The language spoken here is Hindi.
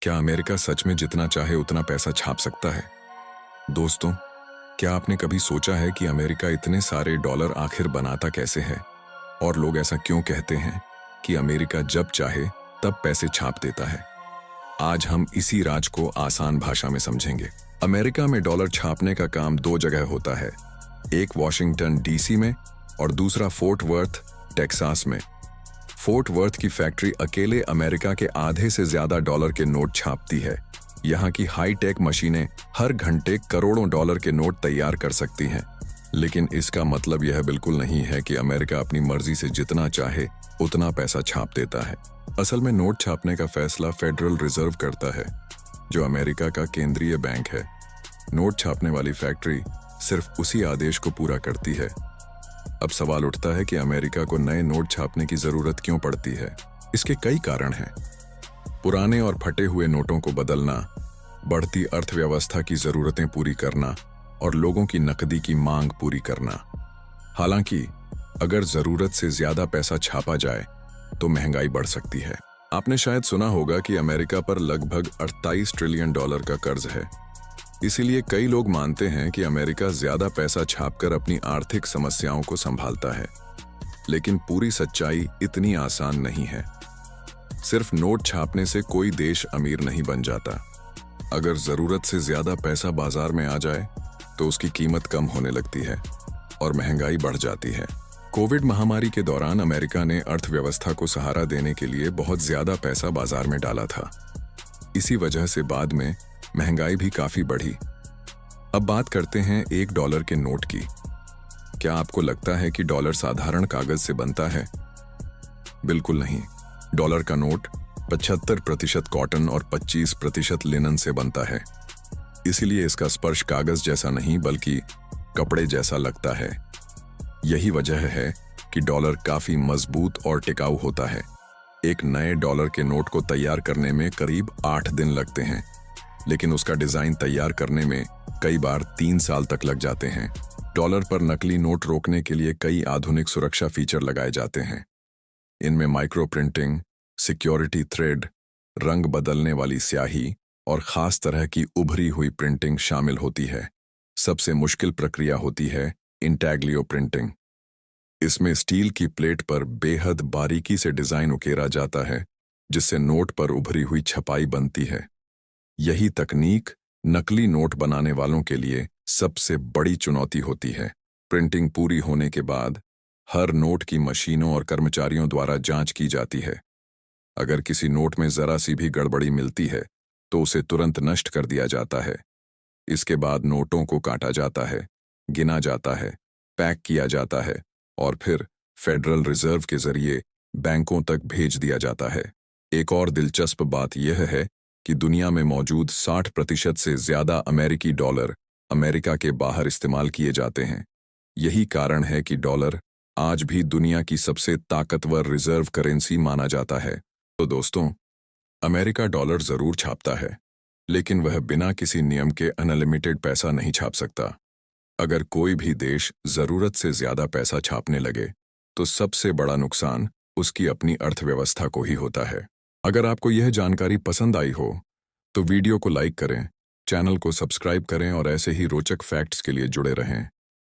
क्या अमेरिका सच में जितना चाहे उतना पैसा छाप सकता है? दोस्तों, क्या आपने कभी सोचा है कि अमेरिका इतने सारे डॉलर आखिर बनाता कैसे है? और लोग ऐसा क्यों कहते हैं कि अमेरिका जब चाहे तब पैसे छाप देता है? आज हम इसी राज को आसान भाषा में समझेंगे। अमेरिका में डॉलर छापने का काम दो जगह होता है, एक वॉशिंगटन डीसी में और दूसरा फोर्ट वर्थ, टेक्सास में। फोर्ट वर्थ की फैक्ट्री अकेले अमेरिका के आधे से ज्यादा डॉलर के नोट छापती है। यहाँ की हाई टेक मशीनें हर घंटे करोड़ों डॉलर के नोट तैयार कर सकती हैं। लेकिन इसका मतलब यह बिल्कुल नहीं है कि अमेरिका अपनी मर्जी से जितना चाहे उतना पैसा छाप देता है। असल में नोट छापने का फैसला फेडरल रिजर्व करता है, जो अमेरिका का केंद्रीय बैंक है। नोट छापने वाली फैक्ट्री सिर्फ उसी आदेश को पूरा करती है। अब सवाल उठता है कि अमेरिका को नए नोट छापने की जरूरत क्यों पड़ती है? इसके कई कारण हैं। पुराने और फटे हुए नोटों को बदलना, बढ़ती अर्थव्यवस्था की जरूरतें पूरी करना और लोगों की नकदी की मांग पूरी करना। हालांकि अगर जरूरत से ज्यादा पैसा छापा जाए तो महंगाई बढ़ सकती है। आपने शायद सुना होगा कि अमेरिका पर लगभग 28 ट्रिलियन डॉलर का कर्ज है। इसीलिए कई लोग मानते हैं कि अमेरिका ज्यादा पैसा छापकर अपनी आर्थिक समस्याओं को संभालता है। लेकिन पूरी सच्चाई इतनी आसान नहीं है। सिर्फ नोट छापने से कोई देश अमीर नहीं बन जाता। अगर जरूरत से ज्यादा पैसा बाजार में आ जाए तो उसकी कीमत कम होने लगती है और महंगाई बढ़ जाती है। कोविड महामारी के दौरान अमेरिका ने अर्थव्यवस्था को सहारा देने के लिए बहुत ज्यादा पैसा बाजार में डाला था। इसी वजह से बाद में महंगाई भी काफी बढ़ी। अब बात करते हैं $1 के नोट की। क्या आपको लगता है कि डॉलर साधारण कागज से बनता है? बिल्कुल नहीं। डॉलर का नोट 75% कॉटन और 25% लिनन से बनता है। इसीलिए इसका स्पर्श कागज जैसा नहीं बल्कि कपड़े जैसा लगता है। यही वजह है कि डॉलर काफी मजबूत और टिकाऊ होता है। एक नए डॉलर के नोट को तैयार करने में करीब 8 दिन लगते हैं, लेकिन उसका डिजाइन तैयार करने में कई बार 3 साल तक लग जाते हैं। डॉलर पर नकली नोट रोकने के लिए कई आधुनिक सुरक्षा फीचर लगाए जाते हैं। इनमें माइक्रो प्रिंटिंग, सिक्योरिटी थ्रेड, रंग बदलने वाली स्याही और खास तरह की उभरी हुई प्रिंटिंग शामिल होती है। सबसे मुश्किल प्रक्रिया होती है इंटैग्लियो प्रिंटिंग। इसमें स्टील की प्लेट पर बेहद बारीकी से डिजाइन उकेरा जाता है, जिससे नोट पर उभरी हुई छपाई बनती है। यही तकनीक नकली नोट बनाने वालों के लिए सबसे बड़ी चुनौती होती है। प्रिंटिंग पूरी होने के बाद हर नोट की मशीनों और कर्मचारियों द्वारा जांच की जाती है। अगर किसी नोट में जरा सी भी गड़बड़ी मिलती है तो उसे तुरंत नष्ट कर दिया जाता है। इसके बाद नोटों को काटा जाता है, गिना जाता है, पैक किया जाता है और फिर फेडरल रिजर्व के जरिए बैंकों तक भेज दिया जाता है। एक और दिलचस्प बात यह है कि दुनिया में मौजूद 60% से ज्यादा अमेरिकी डॉलर अमेरिका के बाहर इस्तेमाल किए जाते हैं। यही कारण है कि डॉलर आज भी दुनिया की सबसे ताकतवर रिजर्व करेंसी माना जाता है। तो दोस्तों, अमेरिका डॉलर जरूर छापता है, लेकिन वह बिना किसी नियम के अनलिमिटेड पैसा नहीं छाप सकता। अगर कोई भी देश जरूरत से ज्यादा पैसा छापने लगे तो सबसे बड़ा नुकसान उसकी अपनी अर्थव्यवस्था को ही होता है। अगर आपको यह जानकारी पसंद आई हो तो वीडियो को लाइक करें, चैनल को सब्सक्राइब करें और ऐसे ही रोचक फैक्ट्स के लिए जुड़े रहें।